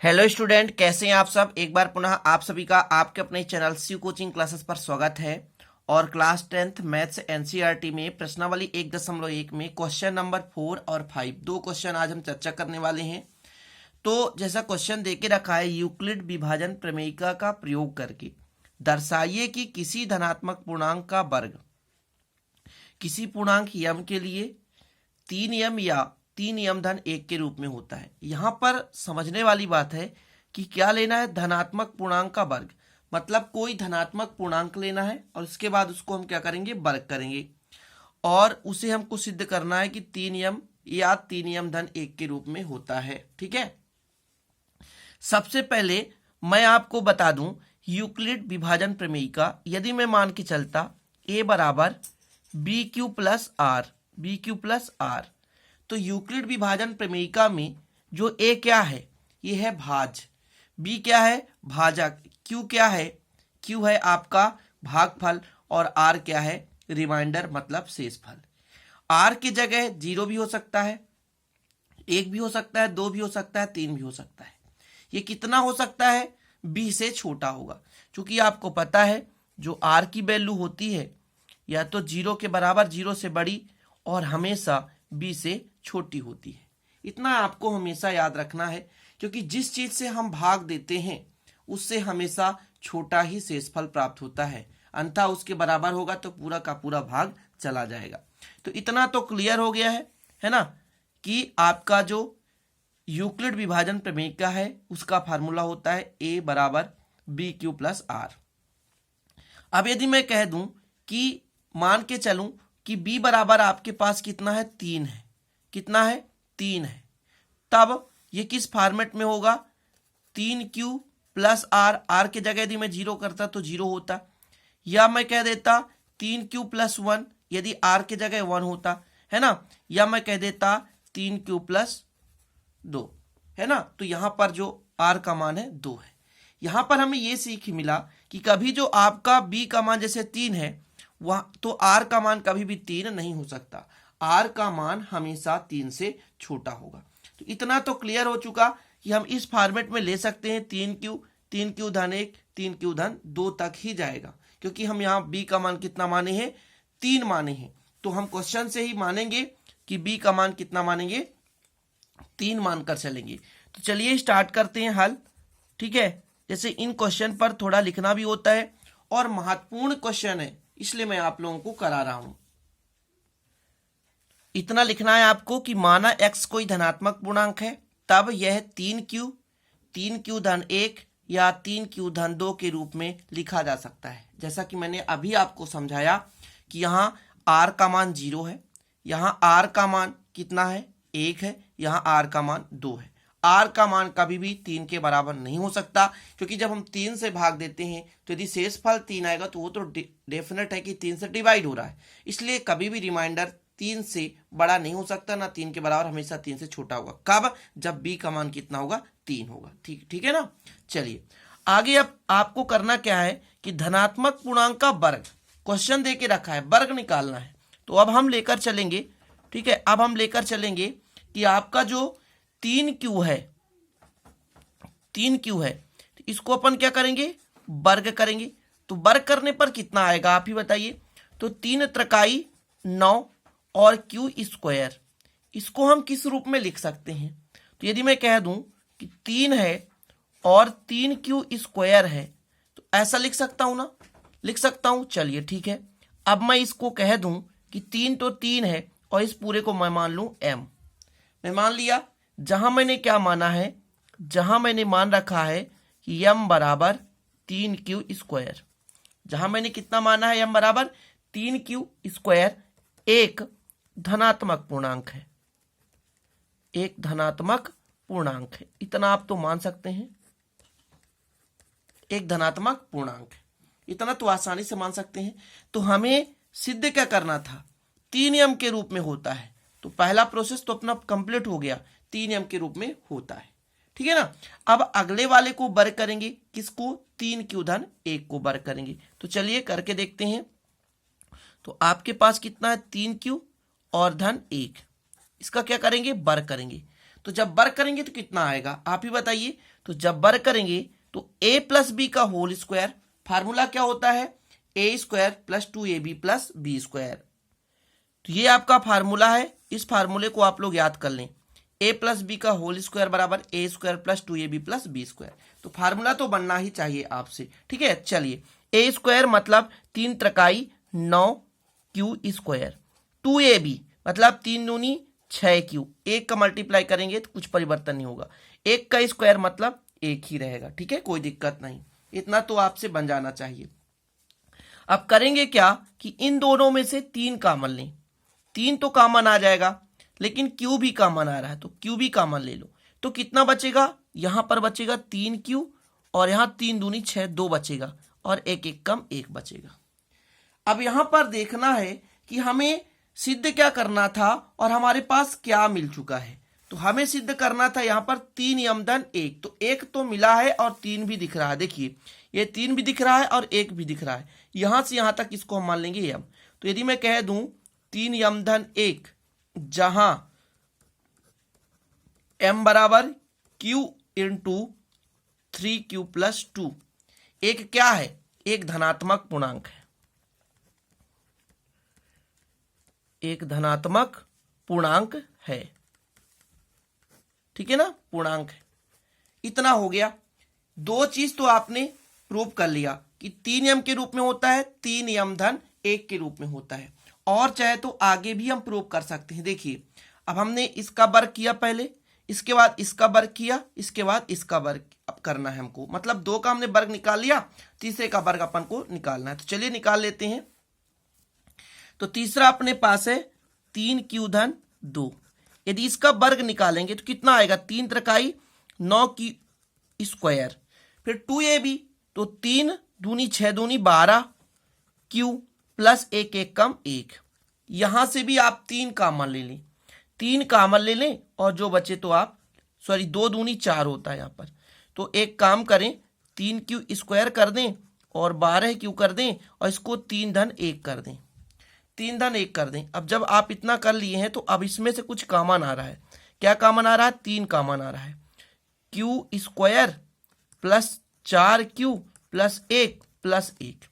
Hello student, कैसे हैं आप सब। एक बार पुनः आप सभी का आपके अपने चैनल शिव कोचिंग क्लासेस पर स्वागत है। और क्लास 10th मैथ्स एनसीईआरटी में प्रश्नावली 1.1 में क्वेश्चन नंबर 4 और 5 दो क्वेश्चन आज हम चर्चा करने वाले हैं। तो जैसा क्वेश्चन देके रखा है, यूक्लिड विभाजन प्रमेयिका का प्रयोग करके दर्शाइए कि किसी धनात्मक पूर्णांक का वर्ग किसी पूर्णांक यम के लिए 3m या 3m धन 1 के रूप में होता है। यहां पर समझने वाली बात है कि क्या लेना है, धनात्मक पूर्णांक का वर्ग। मतलब कोई धनात्मक पूर्णांक लेना है और इसके बाद उसको हम क्या करेंगे, वर्ग करेंगे और उसे हमको सिद्ध करना है कि 3m या 3m धन 1 के रूप में होता है। ठीक है, सबसे पहले मैं आपको बता दूं, यूक्लिड विभाजन प्रमेयिका यदि मैं मान के चलता a बराबर बी क्यू प्लस आर, तो यूक्लिड विभाजन प्रमेयिका में जो a क्या है, ये है भाज, b क्या है, भाजक, q क्या है, q है आपका भागफल और r क्या है, रिमाइंडर मतलब शेषफल। r की जगह 0 भी हो सकता है, 1 भी हो सकता है, 2 भी हो सकता है, 3 भी हो सकता है। ये कितना हो सकता है, b से छोटा होगा, क्योंकि आपको पता है जो r की वैल्यू होती है या तो 0 के बराबर, 0 से बड़ी और हमेशा b से छोटी होती है। इतना आपको हमेशा याद रखना है, क्योंकि जिस चीज से हम भाग देते हैं उससे हमेशा छोटा ही शेषफल प्राप्त होता है, अन्यथा उसके बराबर होगा तो पूरा का पूरा भाग चला जाएगा। तो इतना तो क्लियर हो गया है ना, कि आपका जो यूक्लिड विभाजन प्रमेयिका है उसका फार्मूला होता है a बराबर बी क्यू प्लस आर। अब यदि मैं कह दूं कि मान के चलूं कि b बराबर आपके पास कितना है, 3 है, कितना है, 3 है, तब ये किस फॉर्मेट में होगा, 3q प्लस आर की जगह यदि मैं 0 करता तो 0 होता, या मैं कह देता 3q प्लस 1 यदि r की जगह 1 होता है ना, या मैं कह देता 3q प्लस 2 है ना। तो यहां पर जो r का मान है 2 है। यहां पर हमें यह सीख मिला कि कभी जो आपका b का मान जैसे 3 है वह तो r का मान कभी भी 3 नहीं हो सकता, r का मान हमेशा 3 से छोटा होगा। तो इतना तो क्लियर हो चुका कि हम इस फॉर्मेट में ले सकते हैं 3q धन 1 3q धन 2 तक ही जाएगा, क्योंकि हम यहाँ b का मान कितना माने हैं, 3 माने हैं। तो हम क्वेश्चन से ही मानेंगे कि b का मान कितना मानेंगे, 3 मानकर चलेंगे। तो चलिए स्टार्ट करते हैं हल। ठीक है, जैसे इन क्वेश्चन पर थोड़ा लिखना भी होता है और महत्वपूर्ण क्वेश्चन है, इसलिए मैं आप लोगों को करा रहा हूं। इतना लिखना है आपको कि माना x कोई धनात्मक पूर्णांक है, तब यह 3q धन 1 या 3q धन 2 के रूप में लिखा जा सकता है। जैसा कि मैंने अभी आपको समझाया कि यहाँ r का मान 0 है, यहाँ r का मान कितना है, 1 है, यहाँ r का मान 2 है। r का मान कभी भी 3 के बराबर नहीं हो सकता, क्योंकि जब हम 3 से भाग देते हैं तो यदि शेषफल 3 आएगा तो वो तो डेफिनेट है कि 3 से डिवाइड हो रहा है, इसलिए कभी भी रिमाइंडर 3 से बड़ा नहीं हो सकता, ना 3 के बराबर, हमेशा 3 से छोटा होगा। कब, जब b का मान कितना होगा, 3 होगा। ठीक है ना। चलिए आगे, अब आपको करना क्या है कि धनात्मक पूर्णांक का वर्ग क्वेश्चन दे के रखा है, वर्ग निकालना है। तो अब हम लेकर चलेंगे, ठीक है, अब हम लेकर चलेंगे कि आपका जो 3q है, तो इसको अपन क्या करेंगे, वर्ग करेंगे। तो वर्ग करने पर कितना आएगा आप ही बताइए। तो 3 त्रिकाई 9 और q स्क्वायर, इसको हम किस रूप में लिख सकते हैं। तो यदि मैं कह दूं कि 3 है और 3q स्क्वायर है, तो ऐसा लिख सकता हूं ना, लिख सकता हूं। चलिए ठीक है, अब मैं इसको कह दूं कि 3 तो 3 है और इस पूरे को मैं मान लूं m। मैं मान लिया, जहां मैंने क्या माना है, जहां मैंने मान रखा है कि m बराबर 3q स्क्वायर, जहां मैंने कितना माना है, m बराबर 3q स्क्वायर एक धनात्मक पूर्णांक है, एक धनात्मक पूर्णांक है। इतना आप तो मान सकते हैं, एक धनात्मक पूर्णांक है, इतना तो आसानी से मान सकते हैं। तो हमें सिद्ध क्या करना था, 3m के रूप में होता है। तो पहला प्रोसेस तो अपना कंप्लीट हो गया, 3m के रूप में होता है। ठीक है ना। अब अगले वाले को वर्ग करेंगे, किसको, 3q धन 1 को वर्ग करेंगे। तो चलिए करके देखते हैं। तो आपके पास कितना है, 3q और धन 1, इसका क्या करेंगे, वर्ग करेंगे। तो जब वर्ग करेंगे तो कितना आएगा आप ही बताइए। तो जब वर्ग करेंगे तो a प्लस बी का होल स्क्वायर, फार्मूला क्या होता है A square plus 2ab plus B square. तो ये आपका फार्मूला है, इस फार्मूले को आप लोग याद कर लें। a प्लस बी का होल स्क्वायर बराबर A square plus 2ab plus B square. तो फार्मूला तो बनना ही चाहिए आपसे, ठीक है। चलिए ए स्क्वायर मतलब 3 त्रिकाई 9q स्क्वायर, 2ab मतलब 3 दूनी 6q, एक का मल्टीप्लाई करेंगे तो कुछ परिवर्तन नहीं होगा, एक का स्क्वायर मतलब एक ही रहेगा, ठीक है, कोई दिक्कत नहीं, इतना तो आपसे बन जाना चाहिए। अब करेंगे क्या कि इन दोनों में से 3 कॉमन लें, 3 तो कॉमन आ जाएगा, लेकिन q भी कॉमन आ रहा है तो q भी कॉमन ले लो। तो कितना बचेगा, यहां पर बचेगा 3q और यहां 3 दूनी 6, 2 बचेगा और एक एक कम 1 बचेगा। अब यहां पर देखना है कि हमें सिद्ध क्या करना था और हमारे पास क्या मिल चुका है। तो हमें सिद्ध करना था यहां पर 3 यम धन 1, तो 1 तो मिला है और 3 भी दिख रहा है, देखिए ये 3 भी दिख रहा है और 1 भी दिख रहा है, यहां से यहां तक इसको हम मान लेंगे यम। तो यदि मैं कह दूं 3 यम धन 1 जहां m बराबर q इंटू 3q प्लस 2, एक क्या है, एक धनात्मक पूर्णांक है, एक धनात्मक पूर्णांक है, ठीक है ना, पूर्णांक है। इतना हो गया, 2 चीज तो आपने प्रूव कर लिया कि 3 यम के रूप में होता है, 3 यम धन 1 के रूप में होता है, और चाहे तो आगे भी हम प्रूव कर सकते हैं। देखिए अब हमने इसका वर्ग किया पहले, इसके बाद इसका वर्ग किया, इसके बाद इसका वर्ग अब करना है हमको, मतलब 2 का हमने वर्ग निकाल लिया, तीसरे का वर्ग अपन को निकालना है। तो चलिए निकाल लेते हैं। तो तीसरा अपने पास है 3q धन 2, यदि इसका वर्ग निकालेंगे तो कितना आएगा, 3 त्रिकाई 9q स्क्वायर, फिर 2ab तो 3 दूनी 6 दूनी 12q प्लस 1 एक कम 1, यहां से भी आप 3 कॉमन ले लें, 3 कॉमन ले लें और जो बचे तो आप 2 दूनी 4 होता है यहाँ पर, तो एक काम करें 3q स्क्वायर कर दें और 12q कर दें और इसको 3 धन 1 कर दें, 3 धन 1 कर दें। अब जब आप इतना कर लिए हैं तो अब इसमें से कुछ कॉमन आ रहा है, क्या कॉमन आ रहा है, 3 कॉमन आ रहा है, q square plus 4q plus 1 plus 1।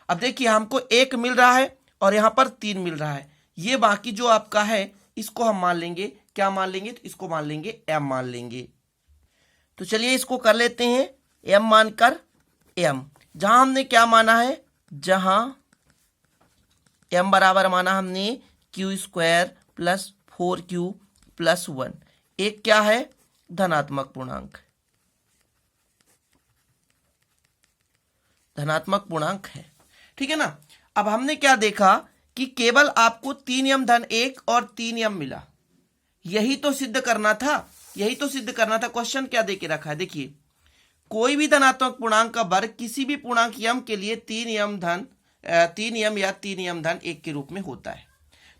अब देखिए हमको 1 मिल रहा है और यहाँ पर 3 मिल रहा है, ये बाकी जो आपका है इसको हम मान लेंगे, क्या मान लेंगे, तो इसको मान लेंगे m मान लेंगे। तो चलिए इसको कर लेते हैं m मानकर m, जहां हमने क्या माना है, जहां m बराबर माना हमने q square plus 4q plus 1, एक क्या है, धनात्मक पूर्णांक, धनात्मक पूर्णांक है, ठीक है ना। अब हमने क्या देखा कि केवल आपको 3 यम धन 1 और 3 यम मिला, यही तो सिद्ध करना था, यही तो सिद्ध करना था। क्वेश्चन क्या देके रखा है, देखिए कोई भी धनात्मक पूर्णांक का वर्ग किसी भी पूर्णांक यम के लिए 3 यम या 3 यम धन 1 के रूप में होता है।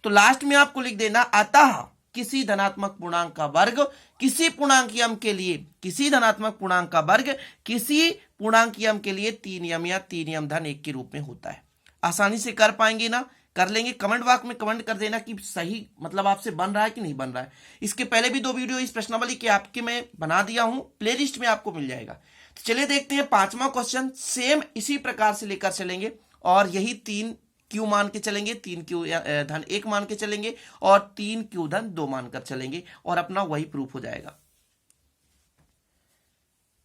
तो लास्ट में आपको लिख देना अतः किसी धनात्मक पूर्णांक का वर्ग किसी पूर्णांक यम के लिए, किसी धनात्मक पूर्णांक का वर्ग किसी पूर्णांक यम के लिए 3 यम या 3 यम धन 1 के रूप में होता है। आसानी से कर पाएंगे ना, कर लेंगे, कमेंट बॉक्स में कमेंट कर देना कि सही मतलब आपसे बन रहा है कि नहीं बन रहा है। इसके पहले भी 2 वीडियो इस प्रश्नावली के आपके मैं बना दिया हूं, प्लेलिस्ट में आपको मिल जाएगा। तो चलिए देखते हैं 5वां क्वेश्चन, सेम इसी प्रकार से लेकर चलेंगे और यही 3q मान के चलेंगे, 3q धन 1 मान के चलेंगे और 3q धन 2 मानकर चलेंगे और अपना वही प्रूफ हो जाएगा।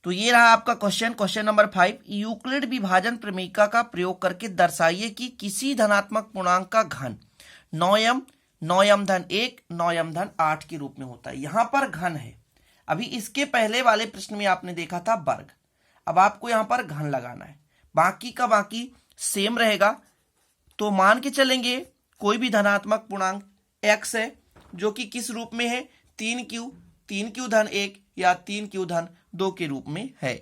तो ये रहा आपका क्वेश्चन नंबर 5, यूक्लिड विभाजन प्रमेयिका का प्रयोग करके दर्शाइए कि किसी धनात्मक पूर्णांक का घन 9m 9m धन 1 9m धन 8 के रूप में होता है। यहां पर घन है, अभी इसके पहले वाले प्रश्न में आपने देखा था वर्ग, अब आपको यहां पर घन लगाना है, बाकी का बाकी सेम रहेगा। तो मान के चलेंगे कोई भी धनात्मक पूर्णांक x है जो कि किस रूप में है, 3q धन 1 या 3q धन 2 के रूप में है।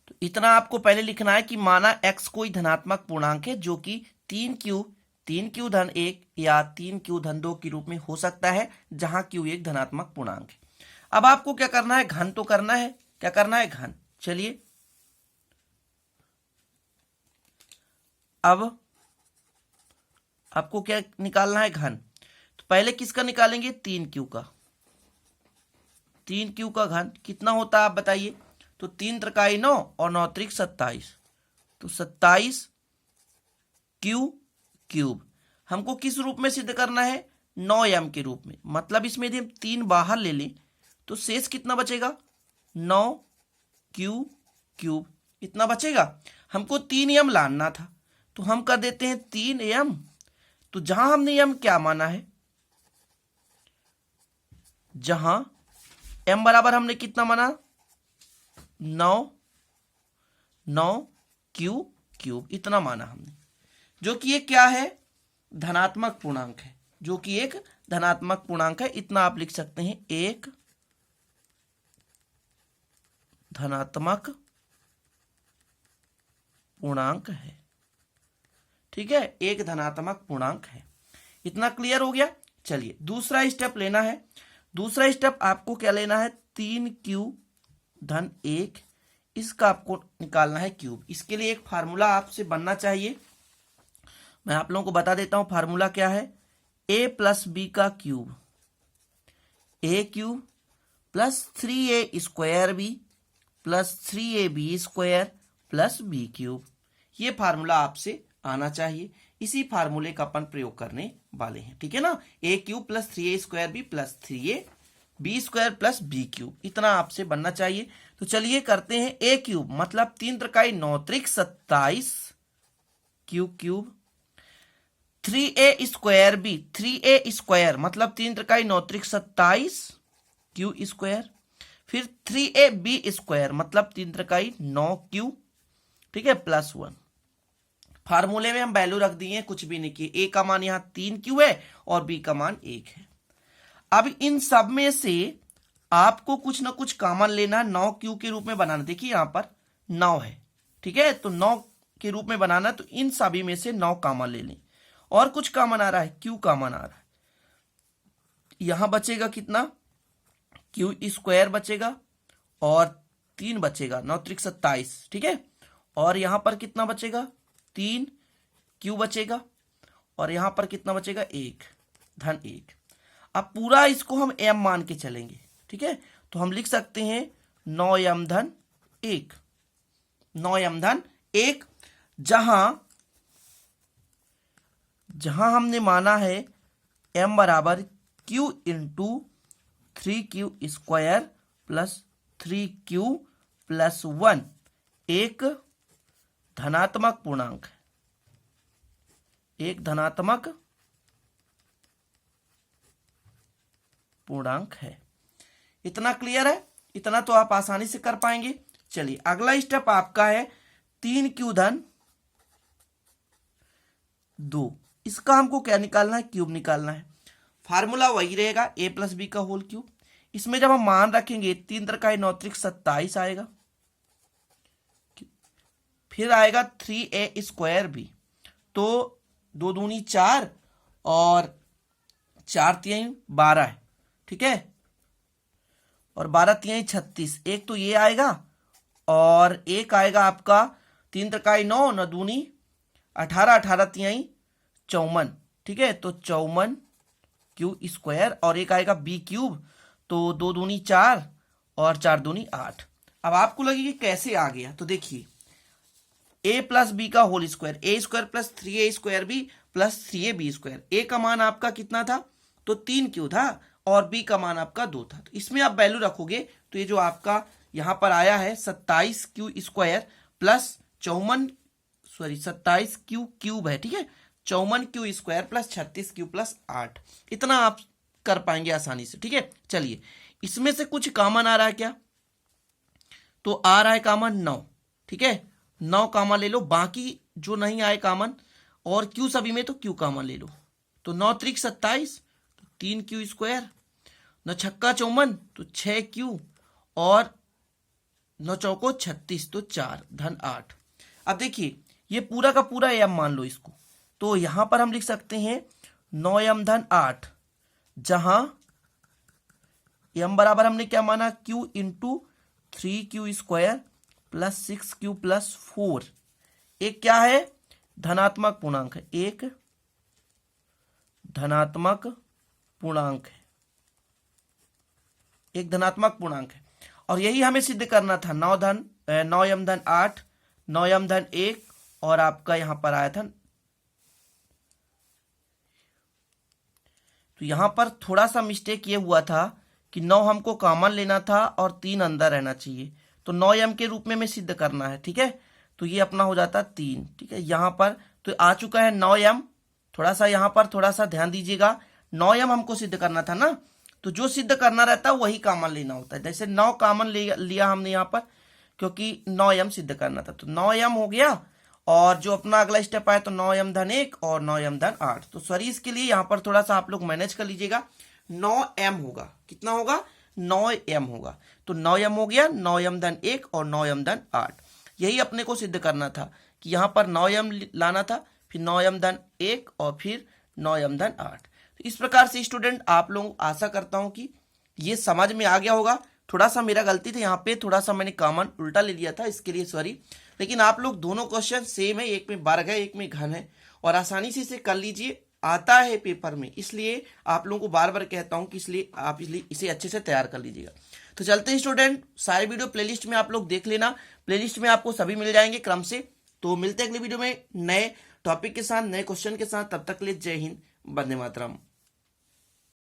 तो इतना आपको पहले लिखना है कि माना x कोई धनात्मक पूर्णांक है जो कि 3q धन 1 या 3q धन 2 के रूप में हो सकता है, जहां q एक धनात्मक पूर्णांक है। अब आपको क्या करना है, घन तो करना है, क्या करना है, घन। चलिए अब आपको क्या निकालना है, घन। तो पहले किसका निकालेंगे, 3q का, 3q का घन कितना होता है आप बताइए। तो 3 त्रिकाई 9 और 9 त्रिक 27, तो 27 क्यू क्यूब। हमको किस रूप में सिद्ध करना है, 9m के रूप में। मतलब इसमें यदि हम 3 बाहर ले लें तो शेष कितना बचेगा, 9q क्यूब, इतना बचेगा। हमको 3m लाना था तो हम कर देते हैं 3m। तो जहां हमने m क्या माना है, जहां m बराबर हमने कितना माना, 9q क्यूब, इतना माना हमने, जो कि ये क्या है, धनात्मक पूर्णांक है, जो कि एक धनात्मक पूर्णांक है। इतना आप लिख सकते हैं, एक धनात्मक पूर्णांक है। ठीक है, एक धनात्मक पूर्णांक है। इतना क्लियर हो गया। चलिए दूसरा स्टेप लेना है। दूसरा स्टेप आपको क्या लेना है, 3q धन 1, इसका आपको निकालना है क्यूब। इसके लिए एक फार्मूला आपसे बनना चाहिए। मैं आप लोगों को बता देता हूं फार्मूला क्या है, a प्लस बी का cube, a cube plus 3a square B plus 3ab square plus B cube. ये फार्मूला आपसे आना चाहिए। इसी फार्मूले का अपन प्रयोग करने वाले हैं। ठीक है ना, a cube plus 3a square B plus 3ab square plus B cube, इतना आपसे बनना चाहिए। तो चलिए करते हैं, a क्यूब मतलब 3 त्रिकाई 9 त्रिक 27 cube cube, 3a square B, 3a square मतलब 3 त्रिकाई 9 त्रिक 27 क्यू स्क्वायर, फिर 3ab स्क्वायर मतलब 3 त्रिकाई 9q, ठीक है, प्लस 1। फार्मूले में हम वैल्यू रख दिए, कुछ भी नहीं किए। a का मान यहां 3q है और b का मान 1 है। अब इन सब में से आपको कुछ ना कुछ कॉमन लेना, 9q के रूप में बनाना। देखिए यहां पर 9 है, ठीक है, तो 9 के रूप में बनाना, तो इन सभी में से 9 कॉमन ले लें। और कुछ कॉमन आ रहा है, q कॉमन आ रहा है। यहां बचेगा कितना, q स्क्वायर बचेगा और 3 बचेगा, 9 त्रिक 27, ठीक है। और यहां पर कितना बचेगा, 3q बचेगा और यहां पर कितना बचेगा, 1 धन 1। अब पूरा इसको हम m मान के चलेंगे, ठीक है। तो हम लिख सकते हैं 9m धन 1, 9m धन 1, जहां हमने माना है m बराबर q into 3q square plus 3q plus 1, एक धनात्मक पूर्णांक है, एक धनात्मक पूर्णांक है। इतना क्लियर है, इतना तो आप आसानी से कर पाएंगे। चलिए अगला स्टेप आपका है 3q धन 2, इसका हमको क्या निकालना है, क्यूब निकालना है। फार्मूला वही रहेगा, a प्लस बी का होल क्यूब। इसमें जब हम मान रखेंगे 3 त्रिकाई 9 त्रिक 27 आएगा, फिर आएगा 3a स्क्वायर बी, तो 2 दूनी 4 और 4 तिहाई 12 है, ठीक है, और 12 तिहाई 36। एक तो ये आएगा और एक आएगा आपका 3 त्रिकाई 9 9 दूनी 18, 18 तिहाई 54, ठीक है, तो 54 क्यू स्क्वायर, और एक आएगा बी क्यूब, तो 2 दूनी 4 और 4 दूनी 8। अब आपको लगेगी कैसे आ गया, तो देखिए a प्लस बी का whole square, a square plus 3a square B plus 3ab square. a का मान आपका कितना था, तो 3q था और b का मान आपका 2 था। तो इसमें आप वैल्यू रखोगे तो ये जो आपका यहां पर आया है 27q square plus 27q cube है, ठीक है, 54q square plus 36q plus 8, इतना आप कर पाएंगे आसानी से, ठीक है। चलिए इसमें से कुछ कॉमन आ रहा है क्या, तो आ रहा है कॉमन 9, ठीक है, 9 कॉमन ले लो, बाकी जो नहीं आए कॉमन, और क्यू सभी में तो क्यू कॉमन ले लो। तो 9 त्रिक 27, तो 3q स्क्वायर, 9 छक्का 54, तो 6q, और 9 चौको 36, तो 4 धन 8। अब देखिए ये पूरा का पूरा m मान लो इसको, तो यहां पर हम लिख सकते हैं 9m धन 8, जहां m बराबर हमने क्या माना, q into 3q square plus 6q plus 4, एक क्या है, धनात्मक पूर्णांक है, एक धनात्मक पूर्णांक है, एक धनात्मक पूर्णांक है और यही हमें सिद्ध करना था। 9 यम धन 8, 9 यम धन 1 और आपका यहां पर आया था। तो यहां पर थोड़ा सा मिस्टेक ये हुआ था कि 9 हमको कॉमन लेना था और 3 अंदर रहना चाहिए, तो 9 एम के रूप में सिद्ध करना है। ठीक है, तो ये अपना हो जाता 3। ठीक है, यहां पर तो आ चुका है 9 एम। थोड़ा सा यहां पर थोड़ा सा ध्यान दीजिएगा, 9 एम हमको सिद्ध करना था ना, तो जो सिद्ध करना रहता है वही कॉमन लेना होता है। जैसे 9 कॉमन लिया हमने यहाँ पर, क्योंकि 9 एम सिद्ध करना था, तो 9 एम हो गया। और जो अपना अगला स्टेप आया तो 9 यम धन 1 और 9 यम धन 8। तो सॉरी, इसके लिए यहां पर थोड़ा सा आप लोग मैनेज कर लीजिएगा। 9 एम होगा, कितना होगा? 9 एम होगा। तो 9 एम हो गया, 9 यम धन 1 और 9 यम धन 8। यही अपने को सिद्ध करना था कि यहां पर 9 यम लाना था, फिर 9 यम धन 1 और फिर 9 यम धन 8। तो इस प्रकार से स्टूडेंट आप लोग, आशा करता हूं कि ये समझ में आ गया होगा। थोड़ा सा मेरा गलती थी, यहाँ पे थोड़ा सा मैंने कॉमन उल्टा ले लिया था, इसके लिए सॉरी। लेकिन आप लोग दोनों क्वेश्चन सेम है, एक में वर्ग है एक में घन है, और आसानी से इसे कर लीजिए, आता है पेपर में। इसलिए आप लोगों को बार बार कहता हूं कि इसलिए आप इसे अच्छे से तैयार कर लीजिएगा। तो चलते हैं स्टूडेंट, सारे वीडियो प्लेलिस्ट में आप लोग देख लेना, प्लेलिस्ट में आपको सभी मिल जाएंगे क्रम से। तो मिलते हैं अगले वीडियो में नए टॉपिक के साथ, नए क्वेश्चन के साथ। तब तक के लिए जय हिंद, वंदे मातरम।